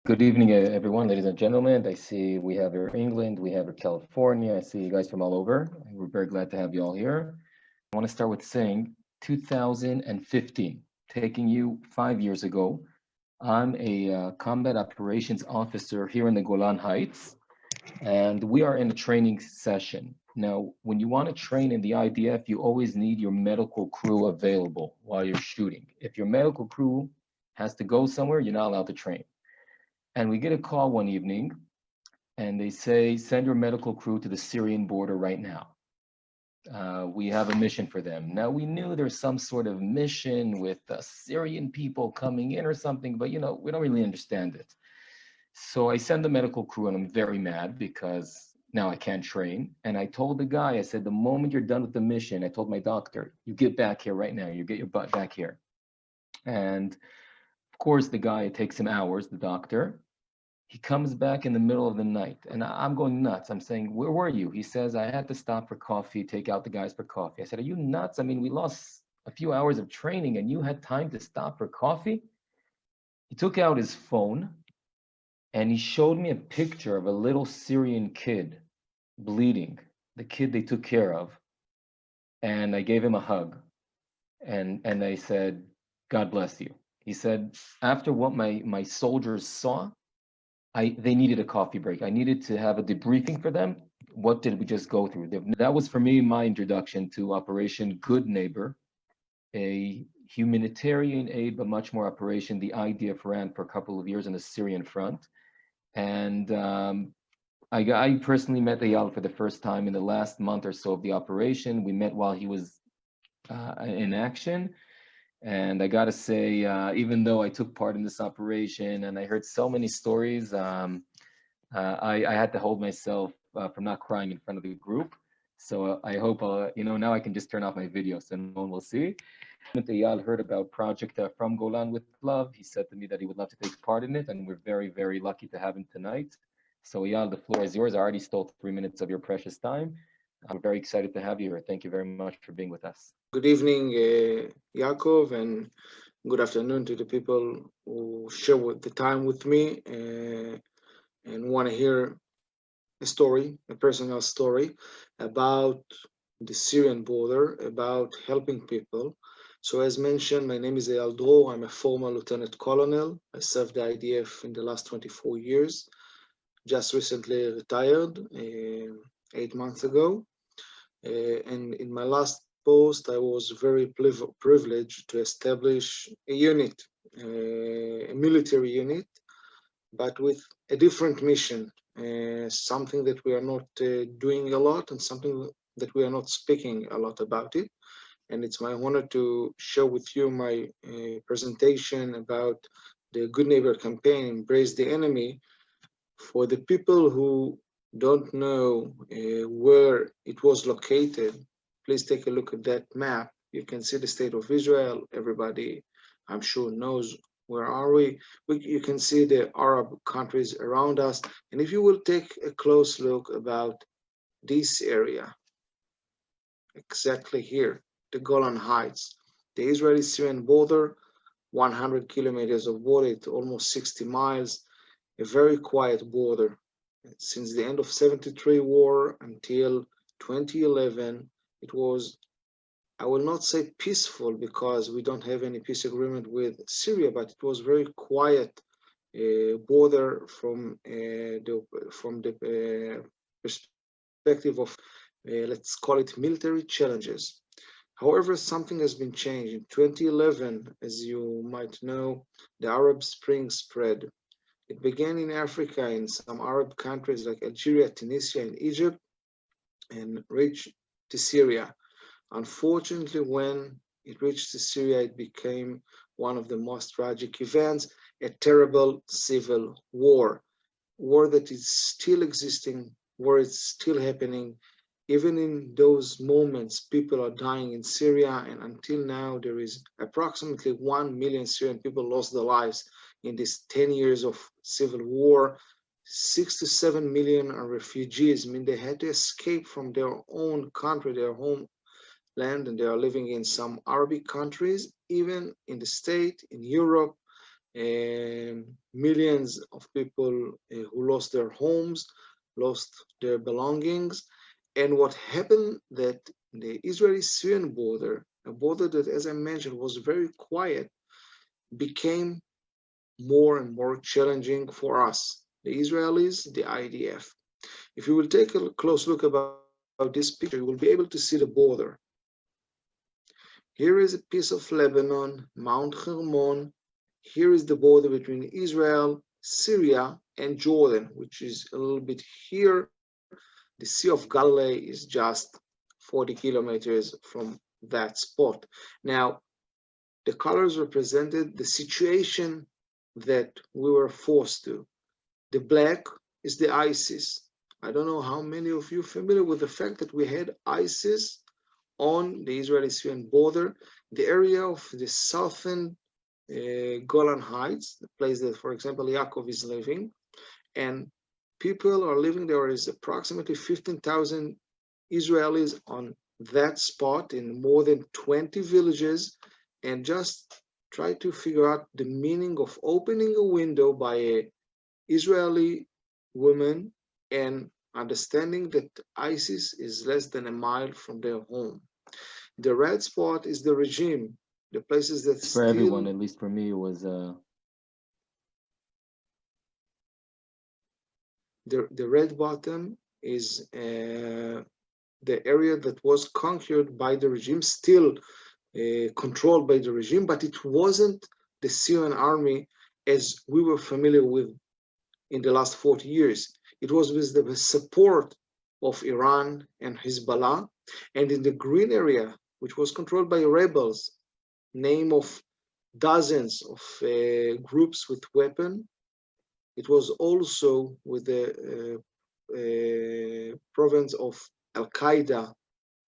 Good evening, everyone, ladies and gentlemen. I see we have here England, we have here California. I see you guys from all over. We're very glad to have you all here. I want to start with saying 2015, taking you 5 years ago. I'm a combat operations officer here in the Golan Heights, and we are in a training session. Now, when you want to train in the IDF, you always need your medical crew available while you're shooting. If your medical crew has to go somewhere, you're not allowed to train. And we get a call one evening and they say, send your medical crew to the Syrian border right now. We have a mission for them. Now, we knew there's some sort of mission with Syrian people coming in or something, but we don't really understand it. So I send the medical crew and I'm very mad because now I can't train. And I told the guy, I said, the moment you're done with the mission, I told my doctor, you get back here right now. You get your butt back here. And of course, the guy, it takes him hours, the doctor. He comes back in the middle of the night and I'm going nuts. I'm saying, where were you? He says, I had to stop for coffee, take out the guys for coffee. I said, are you nuts? I mean, we lost a few hours of training and you had time to stop for coffee? He took out his phone and he showed me a picture of a little Syrian kid bleeding, the kid they took care of. And I gave him a hug and I said, God bless you. He said, after what my soldiers saw, they needed a coffee break. I needed to have a debriefing for them. What did we just go through? That was for me my introduction to Operation Good Neighbor, a humanitarian aid, but much more operation. The IDF ran for a couple of years on the Syrian front. And I personally met Eyal for the first time in the last month or so of the operation. We met while he was in action. And I got to say, even though I took part in this operation and I heard so many stories, I had to hold myself from not crying in front of the group. So I hope, now I can just turn off my video so no one will see. Eyal heard about Project From Golan with Love. He said to me that he would love to take part in it, and we're very, very lucky to have him tonight. So Eyal, the floor is yours. I already stole 3 minutes of your precious time. I'm very excited to have you here. Thank you very much for being with us. Good evening, Yaakov, and good afternoon to the people who share the time with me and want to hear a story, a personal story about the Syrian border, about helping people. So as mentioned, my name is Eyal Dror. I'm a former lieutenant colonel. I served the IDF in the last 24 years. Just recently retired 8 months ago. And in my last post, I was very privileged to establish a unit, a military unit, but with a different mission, something that we are not doing a lot and something that we are not speaking a lot about it. And it's my honor to share with you my presentation about the Good Neighbor campaign, Embrace the Enemy, for the people who don't know where it was located. Please take a look at that map. You can see the state of Israel. Everybody, I'm sure, knows where are we. You can see the Arab countries around us. And if you will take a close look about this area, exactly here, the Golan Heights, the Israeli-Syrian border, 100 kilometers of border, it's almost 60 miles, a very quiet border. Since the end of 73 war until 2011, it was, I will not say peaceful because we don't have any peace agreement with Syria, but it was very quiet border from the perspective of, let's call it military challenges. However, something has been changed. In 2011, as you might know, the Arab Spring spread. It began in Africa, in some Arab countries like Algeria, Tunisia, and Egypt, and reached to Syria. Unfortunately, when it reached to Syria, it became one of the most tragic events, a terrible civil war that is still existing, war is still happening. Even in those moments, people are dying in Syria, and until now, there is approximately 1 million Syrian people lost their lives in these 10 years of civil war. 6 to 7 million are refugees. I mean, they had to escape from their own country, their homeland, and they are living in some Arabic countries, even in the state, in Europe, millions of people who lost their homes, lost their belongings. And what happened that the Israeli-Syrian border, a border that, as I mentioned, was very quiet, became more and more challenging for us, the Israelis, the IDF. If you will take a close look about this picture, you will be able to see the border. Here is a piece of Lebanon, Mount Hermon. Here is the border between Israel, Syria, and Jordan, which is a little bit here. The Sea of Galilee is just 40 kilometers from that spot. Now, the colors represented the situation that we were forced to. The black is the ISIS. I don't know how many of you are familiar with the fact that we had ISIS on the Israeli-Syrian border, the area of the southern Golan Heights, the place that, for example, Yaakov is living, and people are living there. Is approximately 15,000 Israelis on that spot in more than 20 villages, and just try to figure out the meaning of opening a window by a Israeli woman and understanding that ISIS is less than a mile from their home. The red spot is the regime, the places that For still... everyone, at least for me, it was the red bottom is the area that was conquered by the regime, still controlled by the regime, but it wasn't the Syrian army as we were familiar with in the last 40 years. It was with the support of Iran and Hezbollah, and in the green area, which was controlled by rebels, name of dozens of groups with weapons. It was also with the province of Al-Qaeda,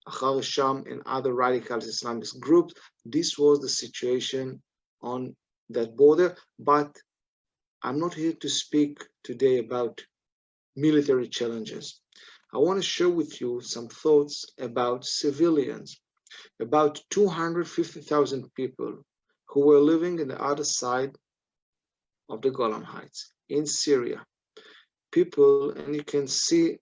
Ahrar Sham, and other radical Islamist groups. This was the situation on that border, but I'm not here to speak today about military challenges. I want to share with you some thoughts about civilians, about 250,000 people who were living in the other side of the Golan Heights in Syria. People, and you can see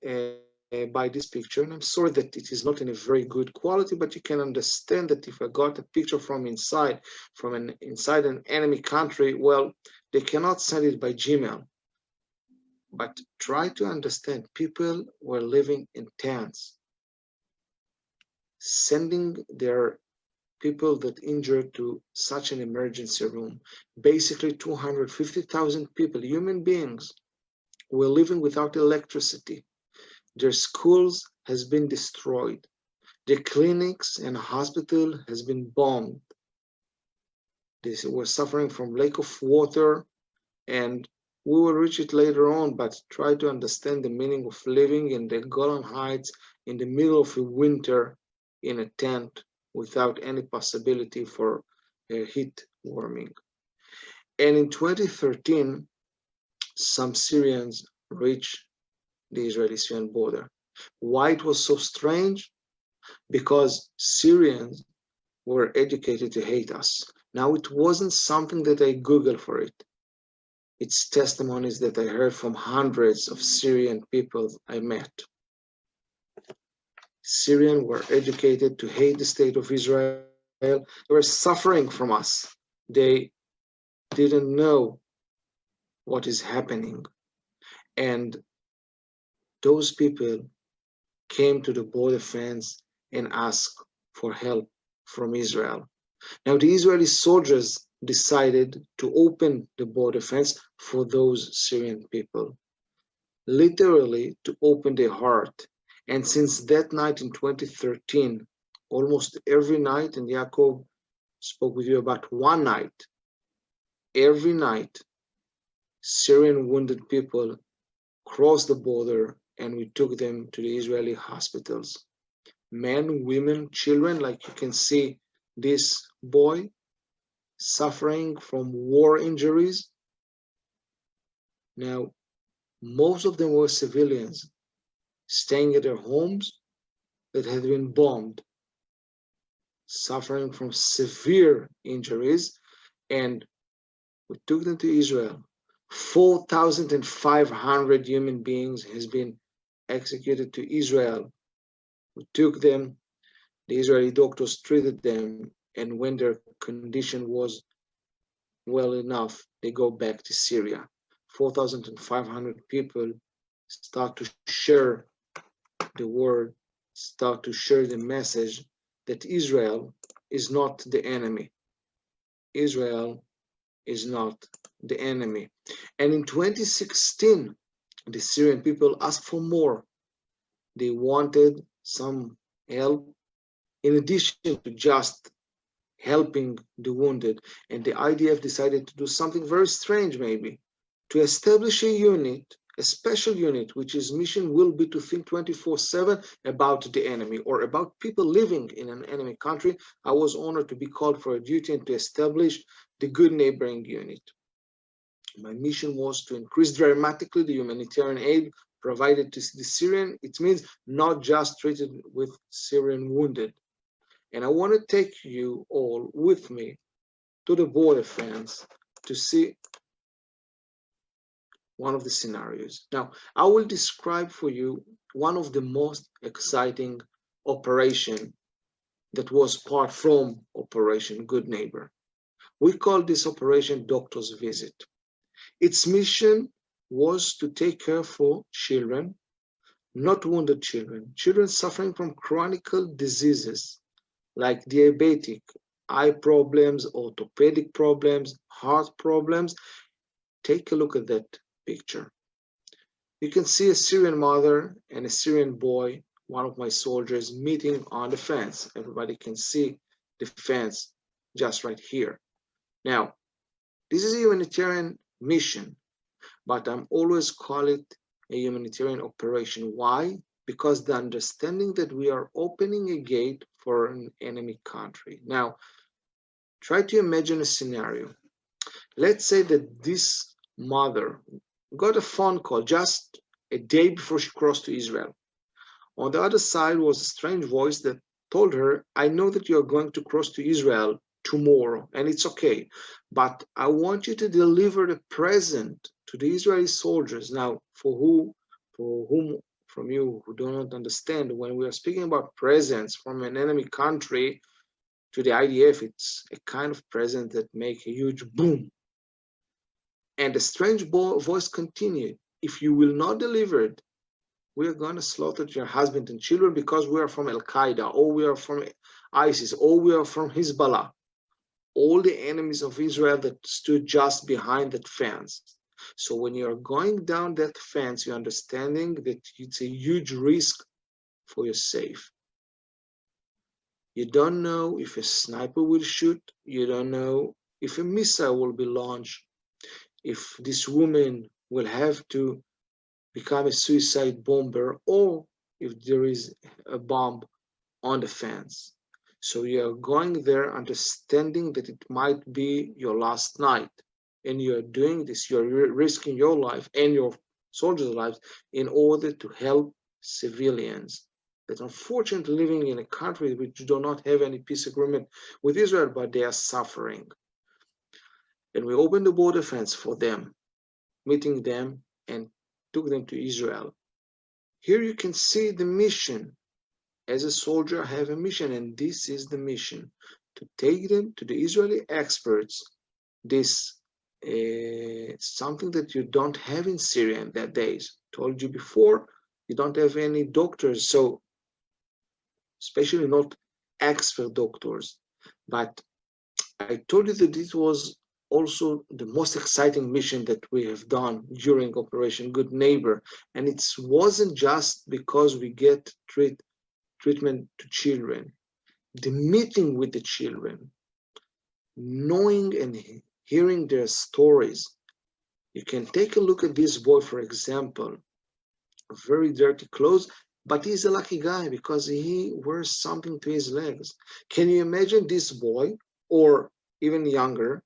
by this picture, and I'm sorry that it is not in a very good quality, but you can understand that if I got a picture from inside an enemy country, well, they cannot send it by Gmail. But try to understand, people were living in tents, sending their people that injured to such an emergency room. Basically 250,000 people, human beings, were living without electricity. Their schools has been destroyed. Their clinics and hospital has been bombed. They were suffering from lack of water, and we will reach it later on, but try to understand the meaning of living in the Golan Heights in the middle of a winter in a tent without any possibility for heat warming. And in 2013, some Syrians reached the Israeli-Syrian border. Why it was so strange? Because Syrians were educated to hate us. Now, it wasn't something that I Googled for it. It's testimonies that I heard from hundreds of Syrian people I met. Syrians were educated to hate the state of Israel. They were suffering from us. They didn't know what is happening. And those people came to the border fence and asked for help from Israel. Now, the Israeli soldiers decided to open the border fence for those Syrian people, literally to open their heart. And since that night in 2013, almost every night, and Yaakov spoke with you about one night, every night, Syrian wounded people crossed the border and we took them to the Israeli hospitals. Men, women, children, like you can see this boy suffering from war injuries. Now, most of them were civilians staying at their homes that had been bombed, suffering from severe injuries. And We took them to Israel. 4,500 human beings has been executed to Israel. We took them, the Israeli doctors treated them, and when their condition was well enough, they go back to Syria. 4,500 people start to share the word, start to share the message that Israel is not the enemy. Israel is not the enemy. And in 2016, the Syrian people asked for more. They wanted some help in addition to just helping the wounded. And the IDF decided to do something very strange, maybe, to establish a unit, a special unit, which its mission will be to think 24/7 about the enemy or about people living in an enemy country. I was honored to be called for a duty and to establish the good neighboring unit. My mission was to increase dramatically the humanitarian aid provided to the Syrian. It means not just treated with Syrian wounded. And I want to take you all with me to the border fence to see one of the scenarios. Now, I will describe for you one of the most exciting operation that was part from Operation Good Neighbor. We call this operation Doctor's Visit. Its mission was to take care for children, not wounded children, children suffering from chronic diseases like diabetic, eye problems, orthopedic problems, heart problems. Take a look at that picture. You can see a Syrian mother and a Syrian boy, one of my soldiers, meeting on the fence. Everybody can see the fence just right here. Now, this is a humanitarian mission, but I'm always call it a humanitarian operation. Why? Because the understanding that we are opening a gate for an enemy country. Now, try to imagine a scenario. Let's say that this mother got a phone call just a day before she crossed to Israel. On the other side was a strange voice that told her, I know that you're going to cross to Israel tomorrow, and it's okay, but I want you to deliver the present to the Israeli soldiers. Now, for whom from you who do not understand, when we are speaking about presents from an enemy country to the IDF, it's a kind of present that make a huge boom. And the strange voice continued, if you will not deliver it, we are going to slaughter your husband and children because we are from Al-Qaeda, or we are from ISIS, or we are from Hezbollah. All the enemies of Israel that stood just behind that fence. So when you are going down that fence, you're understanding that it's a huge risk for your safe. You don't know if a sniper will shoot. You don't know if a missile will be launched. If this woman will have to become a suicide bomber, or if there is a bomb on the fence. So you're going there understanding that it might be your last night, and you're doing this, you're risking your life and your soldiers' lives in order to help civilians that unfortunately living in a country which do not have any peace agreement with Israel, but they are suffering. And we opened the border fence for them, meeting them and took them to Israel. Here you can see the mission. As a soldier, I have a mission, and this is the mission, to take them to the Israeli experts. This something that you don't have in Syria in that days. Told you before, you don't have any doctors, so especially not expert doctors. But I told you that this was also the most exciting mission that we have done during Operation Good Neighbor. And it wasn't just because we get treatment to children. The meeting with the children, knowing and hearing their stories. You can take a look at this boy, for example, very dirty clothes, but he's a lucky guy because he wears something to his legs. Can you imagine this boy, or even younger,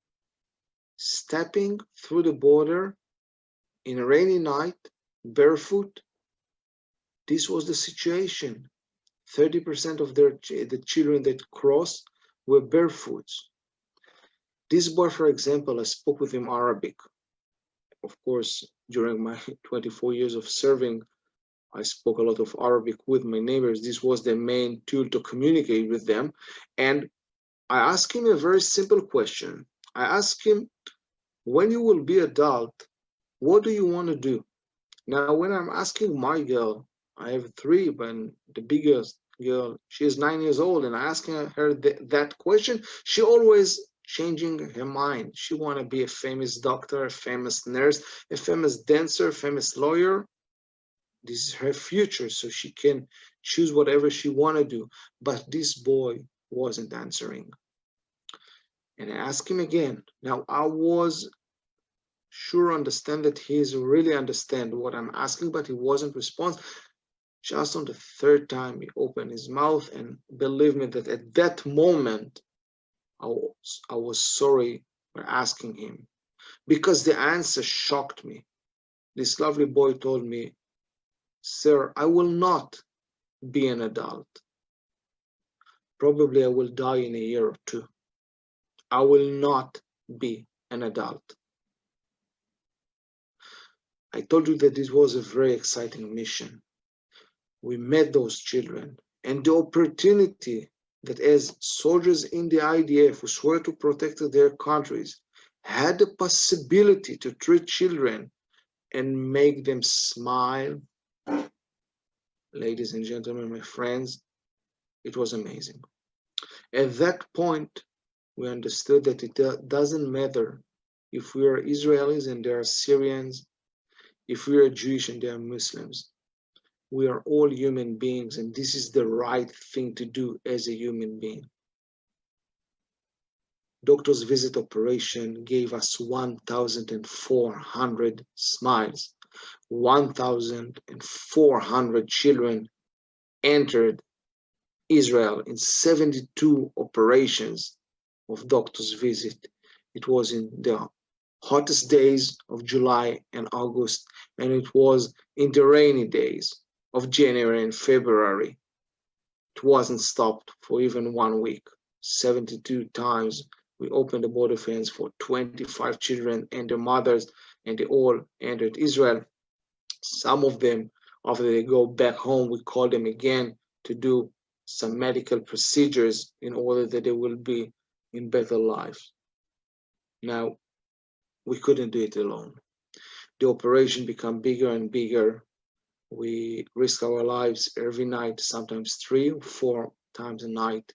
stepping through the border in a rainy night, barefoot? This was the situation. 30% of the children that crossed were barefoot. This boy, for example, I spoke with him Arabic. Of course, during my 24 years of serving, I spoke a lot of Arabic with my neighbors. This was the main tool to communicate with them. And I asked him a very simple question. I asked him, when you will be adult, what do you want to do? Now, when I'm asking my girl, I have three, but the biggest girl, she is 9 years old, and I asking her that question, she always changing her mind. She want to be a famous doctor, a famous nurse, a famous dancer, a famous lawyer. This is her future, so she can choose whatever she want to do. But this boy wasn't answering. And I asked him again. Now, I was sure understand that he's really understand what I'm asking, but he wasn't respond. Just on the third time, he opened his mouth, and believe me that at that moment, I was sorry for asking him, because the answer shocked me. This lovely boy told me, "Sir, I will not be an adult. Probably I will die in a year or two. I will not be an adult." I told you that this was a very exciting mission. We met those children, and the opportunity that as soldiers in the IDF who swore to protect their countries had the possibility to treat children and make them smile. Ladies and gentlemen, my friends, it was amazing. At that point, we understood that it doesn't matter if we are Israelis and they are Syrians, if we are Jewish and they are Muslims. We are all human beings, and this is the right thing to do as a human being. Doctor's Visit operation gave us 1,400 smiles. 1,400 children entered Israel in 72 operations of Doctor's Visit. It was in the hottest days of July and August, and it was in the rainy days of January and February. It wasn't stopped for even 1 week. 72 times we opened the border fence for 25 children and their mothers, and they all entered Israel. Some of them, after they go back home, we call them again to do some medical procedures in order that they will be in better lives. Now, we couldn't do it alone. The operation became bigger and bigger. We risk our lives every night, sometimes 3 or 4 times a night.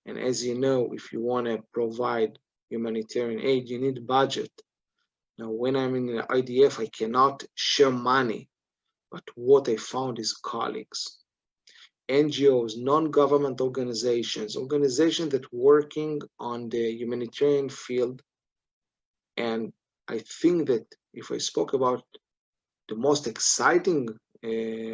And as you know, if you want to provide humanitarian aid, you need budget. Now, when I'm in the IDF, I cannot share money, but what I found is colleagues, NGOs, non-government organizations that working on the humanitarian field. And I think that if I spoke about the most exciting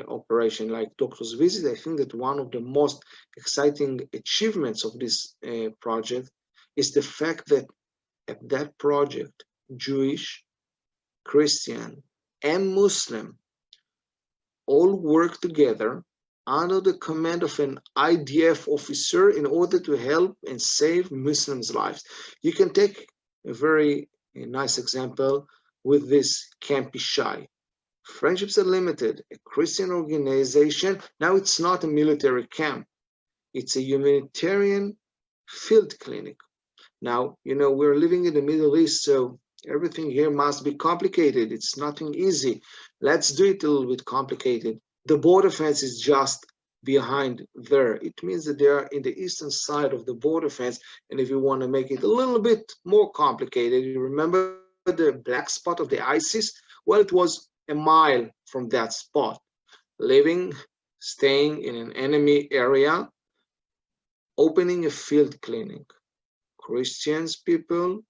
operation like Doctor's Visit, I think that one of the most exciting achievements of this project is the fact that at that project, Jewish, Christian, and Muslim all work together under the command of an IDF officer in order to help and save Muslims' lives. You can take a very nice example with this Camp Ishai. Friendships Unlimited, a Christian organization. Now it's not a military camp. It's a humanitarian field clinic. Now, you know, we're living in the Middle East, so everything here must be complicated. It's nothing easy. Let's do it a little bit complicated. The border fence is just behind there. It means that they are in the eastern side of the border fence. And if you want to make it a little bit more complicated, you remember the black spot of the ISIS? Well, it was a mile from that spot, staying in an enemy area, opening a field clinic. Christians people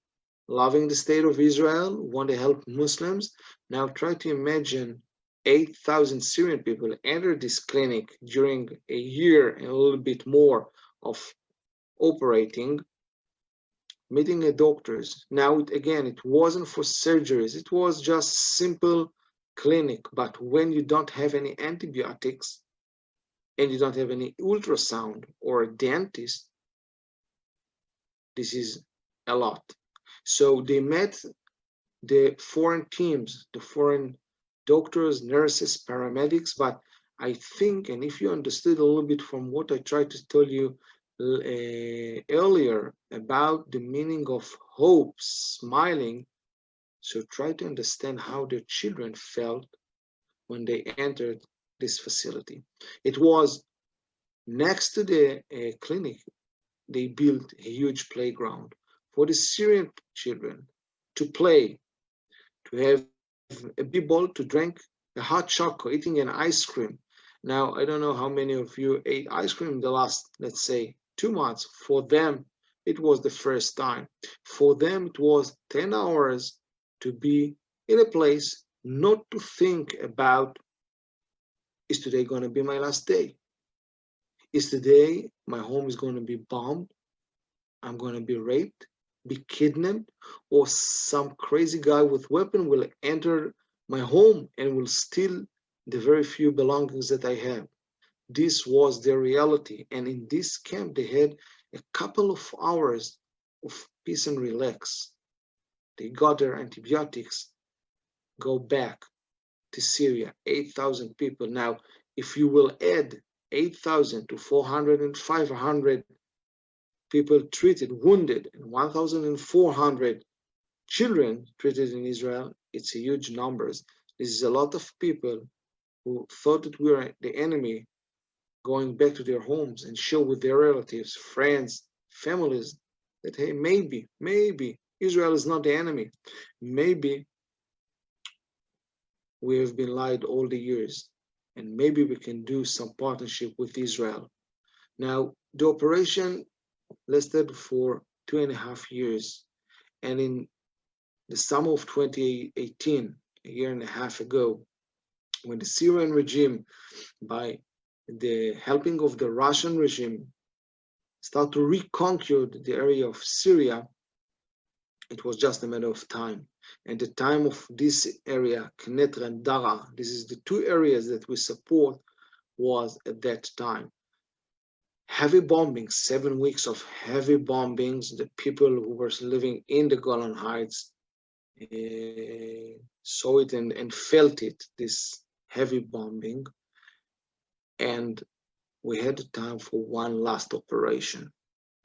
loving the state of Israel, want to help Muslims. Now try to imagine 8,000 Syrian people enter this clinic during a year and a little bit more of operating, meeting the doctors. Now, again, it wasn't for surgeries. It was just simple clinic. But when you don't have any antibiotics and you don't have any ultrasound or a dentist, this is a lot. So they met the foreign teams, the foreign doctors, nurses, paramedics, but I think, and if you understood a little bit from what I tried to tell you earlier about the meaning of hope, smiling, so try to understand how their children felt when they entered this facility. It was next to the clinic. They built a huge playground for the Syrian children to play, to have a b-ball, to drink a hot chocolate, eating an ice cream. Now, I don't know how many of you ate ice cream in the last, let's say, 2 months. For them, it was the first time. For them, it was 10 hours to be in a place, not to think about, is today going to be my last day? Is today my home is going to be bombed? I'm going to be raped, be kidnapped, or some crazy guy with weapon will enter my home and will steal the very few belongings that I have. This was their reality. And in this camp, they had a couple of hours of peace and relax. They got their antibiotics, go back to Syria, 8,000 people. Now, if you will add 8,000 to 400 and 500 people treated, wounded, and 1,400 children treated in Israel, it's a huge numbers. This is a lot of people who thought that we were the enemy, going back to their homes and show with their relatives, friends, families that, hey, maybe Israel is not the enemy. Maybe we have been lied all the years, and maybe we can do some partnership with Israel. Now, the operation lasted for 2.5 years, and in the summer of 2018, a year and a half ago, when the Syrian regime, by the helping of the Russian regime, started to reconquer the area of Syria, it was just a matter of time. And the time of this area, Knetra and Dara, this is the two areas that we support, was at that time. Heavy bombings, 7 weeks of heavy bombings. The people who were living in the Golan Heights saw it and felt it, this heavy bombing. And we had time for one last operation.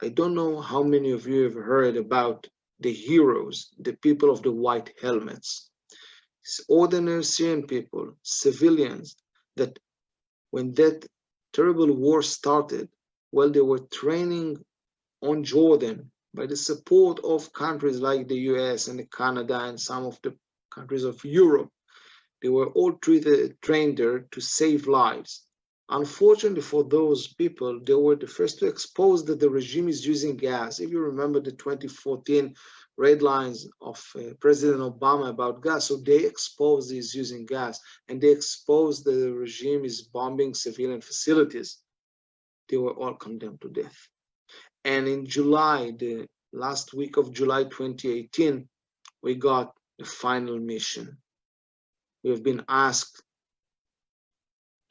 I don't know how many of you have heard about the heroes, the people of the white helmets. It's ordinary Syrian people, civilians, that when that terrible war started, well, they were training on Jordan by the support of countries like the US and Canada and some of the countries of Europe. They were all trained there to save lives. Unfortunately for those people, they were the first to expose that the regime is using gas. If you remember the 2014 red lines of President Obama about gas, so they exposed he's using gas, and they exposed that the regime is bombing civilian facilities. They were all condemned to death. And in July, the last week of July 2018, we got the final mission. We have been asked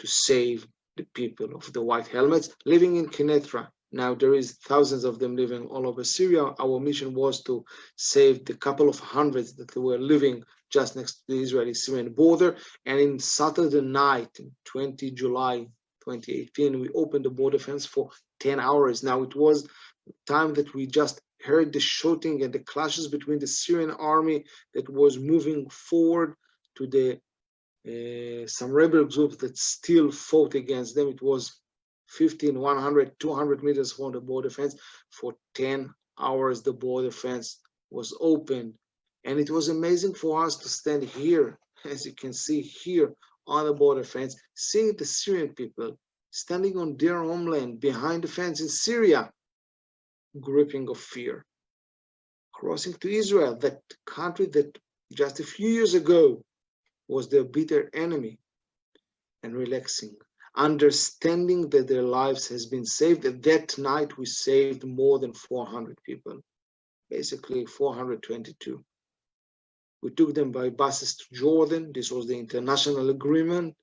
to save the people of the white helmets living in Knetra. Now there is thousands of them living all over Syria. Our mission was to save the couple of hundreds that were living just next to the Israeli-Syrian border. And in Saturday night, 20 July 2018, we opened the border fence for 10 hours. Now it was time that we just heard the shooting and the clashes between the Syrian army that was moving forward to the some rebel groups that still fought against them. It was 15, 100, 200 meters from the border fence. For 10 hours, the border fence was open. And it was amazing for us to stand here, as you can see here on the border fence, seeing the Syrian people standing on their homeland behind the fence in Syria, gripping of fear. Crossing to Israel, that country that just a few years ago was their bitter enemy, and relaxing, understanding that their lives has been saved. That night we saved more than 400 people, basically 422. We took them by buses to Jordan. This was the international agreement.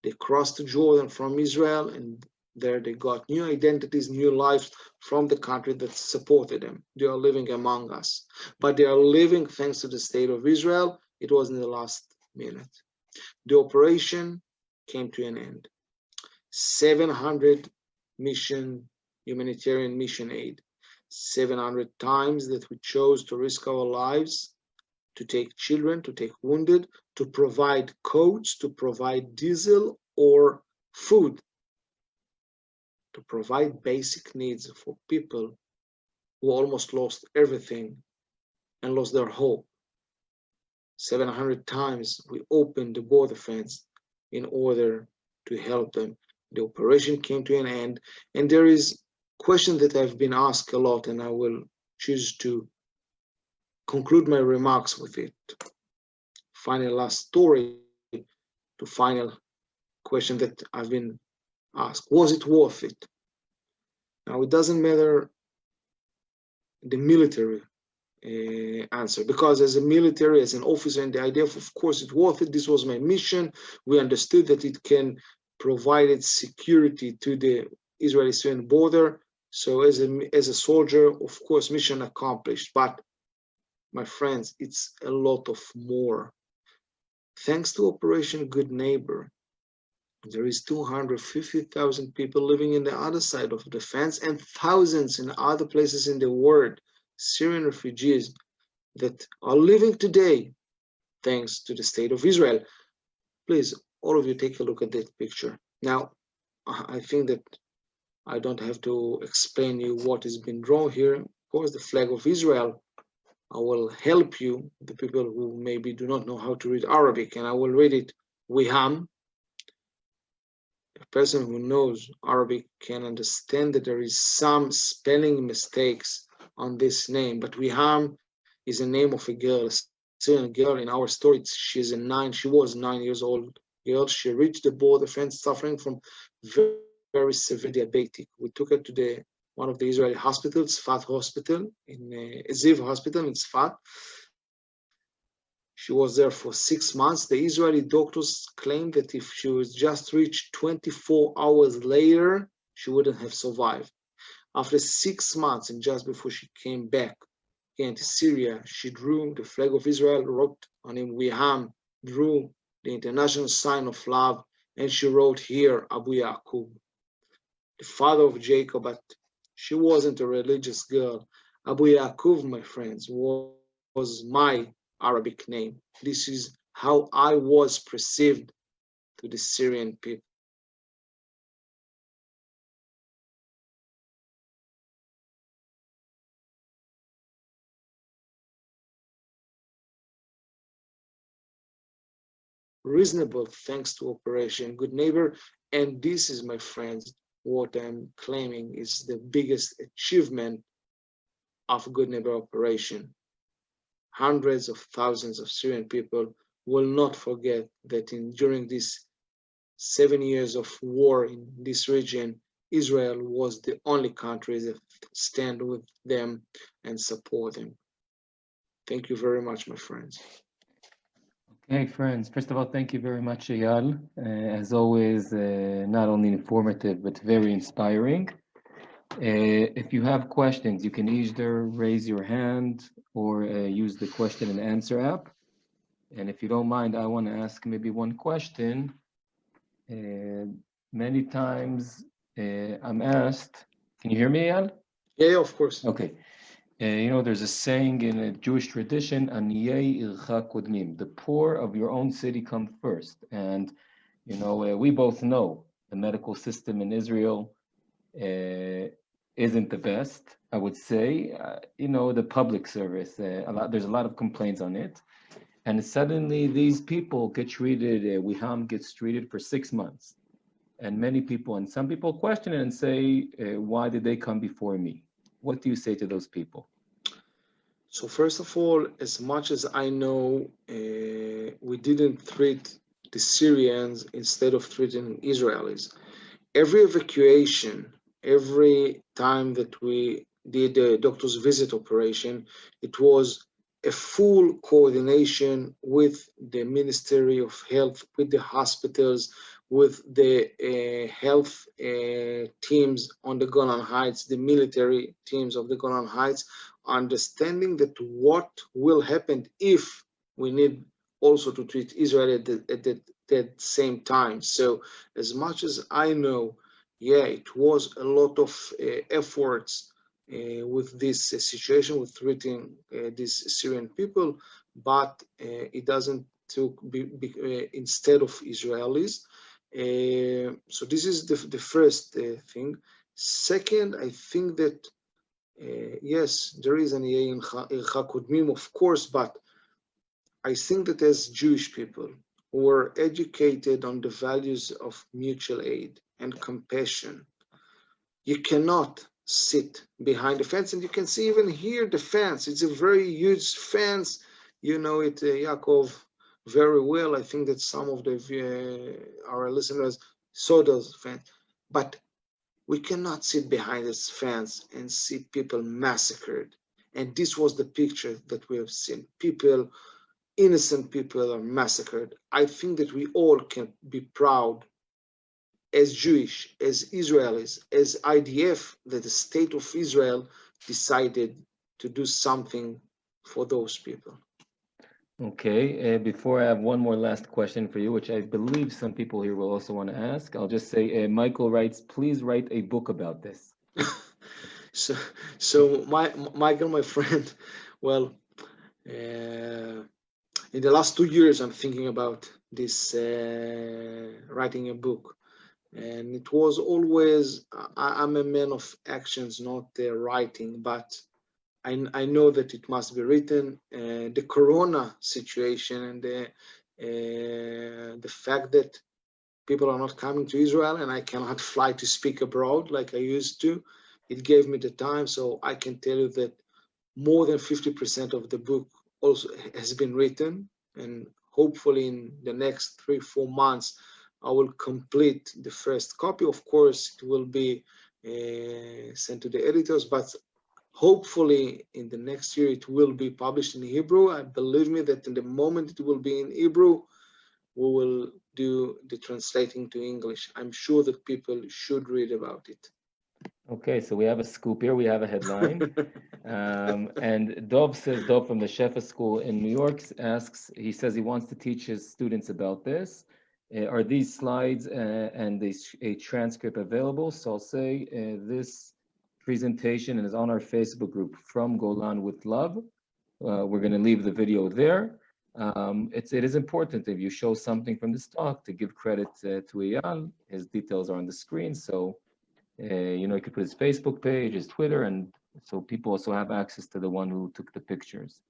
They crossed to Jordan from Israel, and there. They got new identities, new lives from the country that supported them. They are living among us. But they are living thanks to the state of Israel. It was in the last minute. The operation came to an end. 700 humanitarian mission aid. 700 times that we chose to risk our lives, to take children, to take wounded, to provide coats, to provide diesel or food, to provide basic needs for people who almost lost everything and lost their hope. 700 times we opened the border fence in order to help them. The operation came to an end, and there is a question that I've been asked a lot, and I will choose to conclude my remarks with it. Final last story to final question that I've been asked. Was it worth it? Now, it doesn't matter the military answer, because as a military, as an officer, and the idea of course it's worth it. This was my mission. We understood that it can provide security to the Israeli-Syrian border. So as a soldier, of course, mission accomplished. But my friends, it's a lot of more. Thanks to Operation Good Neighbor, there is 250,000 people living in the other side of the fence, and thousands in other places in the world, Syrian refugees that are living today thanks to the state of Israel. Please, all of you, take a look at that picture. Now, I think that I don't have to explain you what has been drawn here. Of course, the flag of Israel. I will help you, the people who maybe do not know how to read Arabic, and I will read it. Wiham. A person who knows Arabic can understand that there is some spelling mistakes on this name, but Wiham is a name of a girl, a Syrian girl. In our story, she was 9 years old girl. She reached the border fence suffering from very, very severe diabetic. We took her to one of the Israeli hospitals, Tzfat Hospital, in Ziv Hospital in Tzfat. She was there for 6 months. The Israeli doctors claimed that if she was just reached 24 hours later, she wouldn't have survived. After 6 months, and just before she came back again to Syria, she drew the flag of Israel, wrote on him Wiham, drew the international sign of love, and she wrote here Abu Yaqub, the father of Jacob, but she wasn't a religious girl. Abu Yaqub, my friends, was my Arabic name. This is how I was perceived to the Syrian people. Reasonable thanks to Operation Good Neighbor, and this is, my friends, what I'm claiming is the biggest achievement of Good Neighbor Operation. Hundreds of thousands of Syrian people will not forget that during these 7 years of war in this region, Israel was the only country that stand with them and support them. Thank you very much, my friends. Okay, friends. First of all, thank you very much, Eyal. As always, not only informative, but very inspiring. If you have questions, you can either raise your hand or use the question and answer app. And if you don't mind, I want to ask maybe one question. Many times I'm asked, can you hear me, Eyal? Yeah, of course. Okay. There's a saying in a Jewish tradition, "Aniyei ircha kodmim," the poor of your own city come first. And, we both know the medical system in Israel isn't the best, I would say. The public service, there's a lot of complaints on it. And suddenly these people get treated, Wiham gets treated for 6 months. And many people, and some people question it and say, why did they come before me? What do you say to those people? So first of all, as much as I know, we didn't treat the Syrians instead of treating Israelis. Every evacuation, every time that we did the doctor's visit operation, it was a full coordination with the Ministry of Health, with the hospitals, with the health teams on the Golan Heights, the military teams of the Golan Heights, understanding that what will happen if we need also to treat Israel at the same time. So as much as I know, yeah, it was a lot of efforts with this situation, with treating these Syrian people, but it doesn't took instead of Israelis. So this is the first thing. Second, I think that yes, there is an Ircha Kodmim, of course, but I think that as Jewish people who are educated on the values of mutual aid and compassion, you cannot sit behind the fence, and you can see even here the fence. It's a very huge fence. You know it, Yaakov, very well. I think that some of our listeners saw those fence, but we cannot sit behind this fence and see people massacred. And this was the picture that we have seen. People, innocent people are massacred. I think that we all can be proud as Jewish, as Israelis, as IDF, that the state of Israel decided to do something for those people. Okay, before I have one more last question for you, which I believe some people here will also want to ask, I'll just say, Michael writes, please write a book about this. So Michael, my friend, well, in the last 2 years, I'm thinking about this, writing a book. And it was always, I'm a man of actions, not writing, but I know that it must be written. The Corona situation and the fact that people are not coming to Israel and I cannot fly to speak abroad like I used to, it gave me the time. So I can tell you that more than 50% of the book also has been written, and hopefully in the next 3-4 months, I will complete the first copy. Of course, it will be sent to the editors, but hopefully in the next year it will be published in Hebrew. I believe me that in the moment it will be in Hebrew, we will do the translating to English. I'm sure that people should read about it. Okay, so we have a scoop here. We have a headline. And Dov from the Shefa School in New York asks, he says he wants to teach his students about this. Are these slides and a transcript available? So I'll say this presentation is on our Facebook group, From Golan with Love. We're going to leave the video there. It is important if you show something from this talk to give credit to Eyal. His details are on the screen. So you know, you could put his Facebook page, his Twitter, and so people also have access to the one who took the pictures.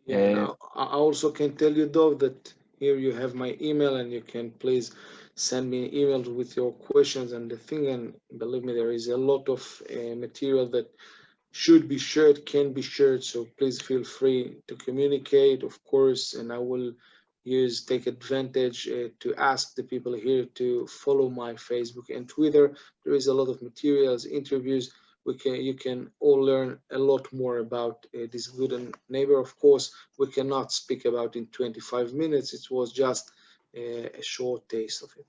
Yeah, I also can tell you, though, that here you have my email, and you can please send me emails with your questions and the thing. And believe me, there is a lot of material that should be shared, can be shared. So please feel free to communicate, of course, and I will take advantage to ask the people here to follow my Facebook and Twitter. There is a lot of materials, interviews. You can all learn a lot more about this good neighbor. Of course, we cannot speak about in 25 minutes. It was just a short taste of it.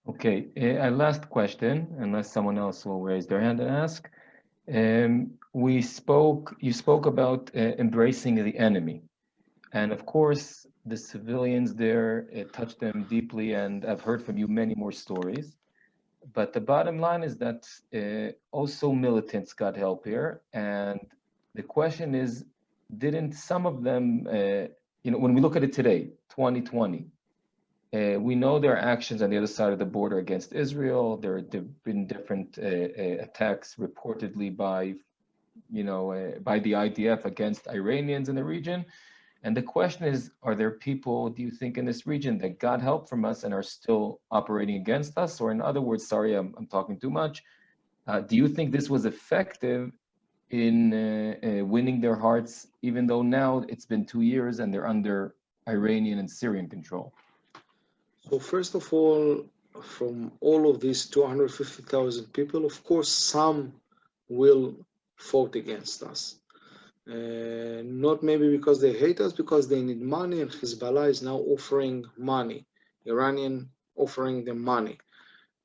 Okay, a last question, unless someone else will raise their hand and ask. You spoke about embracing the enemy. And of course, the civilians there, it touched them deeply, and I've heard from you many more stories. But the bottom line is that also militants got help here. And the question is, didn't some of them, you know, when we look at it today, 2020, we know there are actions on the other side of the border against Israel. There have been different attacks reportedly by, you know, by the IDF against Iranians in the region. And the question is, are there people, do you think, in this region that got help from us and are still operating against us? Or in other words, sorry, I'm talking too much. Do you think this was effective in winning their hearts, even though now it's been 2 years and they're under Iranian and Syrian control? So first of all, from all of these 250,000 people, of course, some will vote against us. Not maybe because they hate us, because they need money, and Hezbollah is now offering money. Iranian offering them money.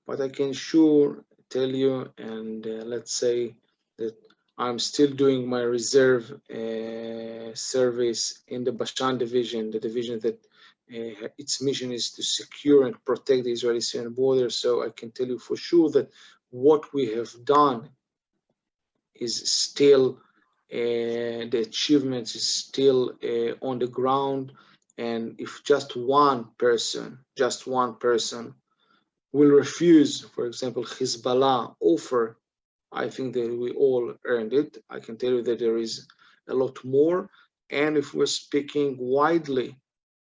But I can sure tell you, and let's say that I'm still doing my reserve service in the Bashan division, the division that its mission is to secure and protect the Israeli-Syrian border. So I can tell you for sure that what we have done is still, the achievements is still on the ground. And if just one person will refuse, for example, Hezbollah offer, I think that we all earned it. I can tell you that there is a lot more. And if we're speaking widely,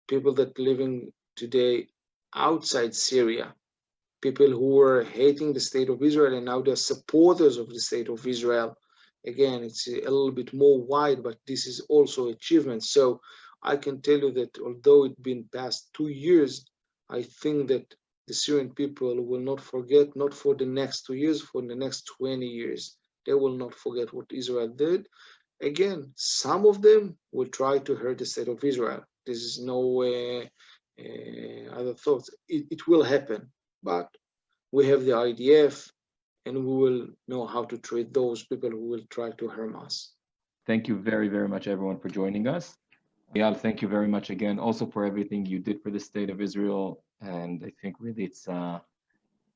people that living today outside Syria, people who were hating the state of Israel and now they're supporters of the state of Israel. Again, it's a little bit more wide, but this is also achievement. So I can tell you that although it's been past 2 years, I think that the Syrian people will not forget, not for the next 2 years, for the next 20 years. They will not forget what Israel did. Again, some of them will try to hurt the state of Israel. This is no other thoughts. It will happen, but we have the IDF, and we will know how to treat those people who will try to harm us. Thank you very, very much, everyone, for joining us. Eyal, thank you very much again, also for everything you did for the state of Israel. And I think really it's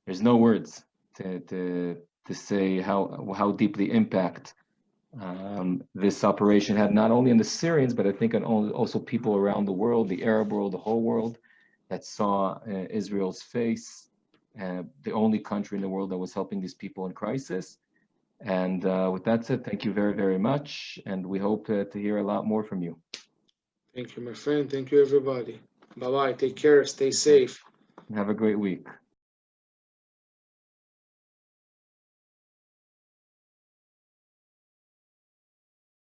there's no words to say how deeply impact this operation had, not only on the Syrians, but I think on also people around the world, the Arab world, the whole world, that saw Israel's face, the only country in the world that was helping these people in crisis. And with that said, thank you very, very much. And we hope to hear a lot more from you. Thank you, my friend. Thank you, everybody. Bye-bye. Take care. Stay safe. Have a great week.